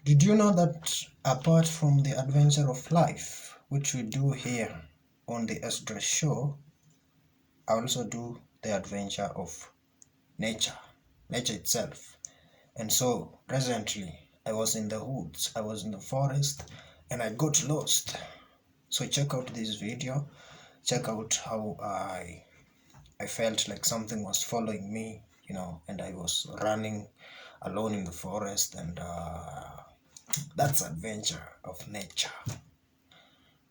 Did you know that apart from the adventure of life, which we do here on the Esdras Show, I also do the adventure of nature, nature itself. And so presently, I was in the woods, I was in the forest, and I got lost. So check out this video, check out how I felt like something was following me, and I was running alone in the forest, and that's adventure of nature.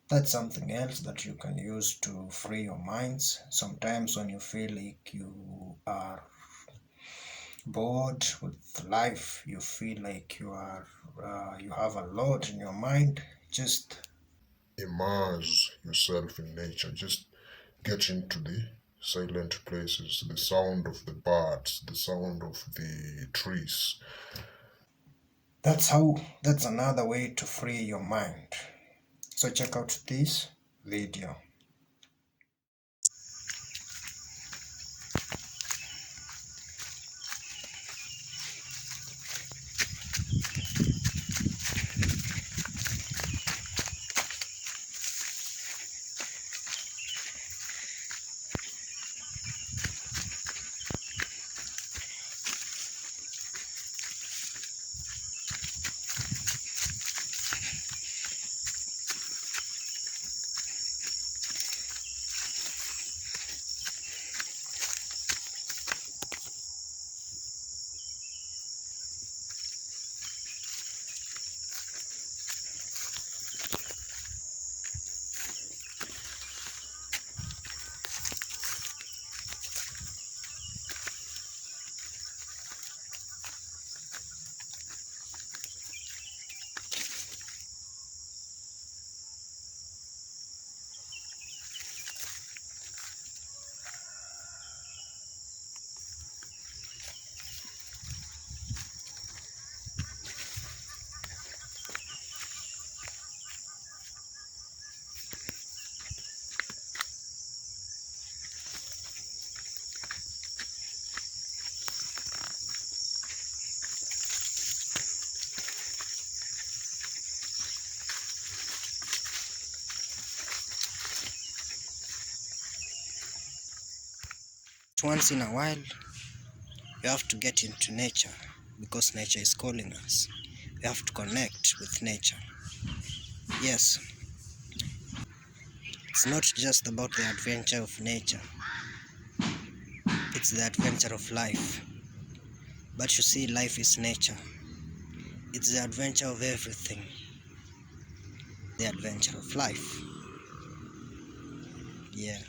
That's something else that you can use to free your minds. Sometimes when you feel like you are bored with life, you feel like you have a lot in your mind, just Immerse yourself in nature. Just get into the silent places, the sound of the birds, the sound of the trees. that's another way to free your mind. So check out this video. Once in a while, we have to get into nature because nature is calling us. We have to connect with nature. Yes, it's not just about the adventure of nature, it's the adventure of life. But you see, life is nature. It's the adventure of everything, the adventure of life. Yeah.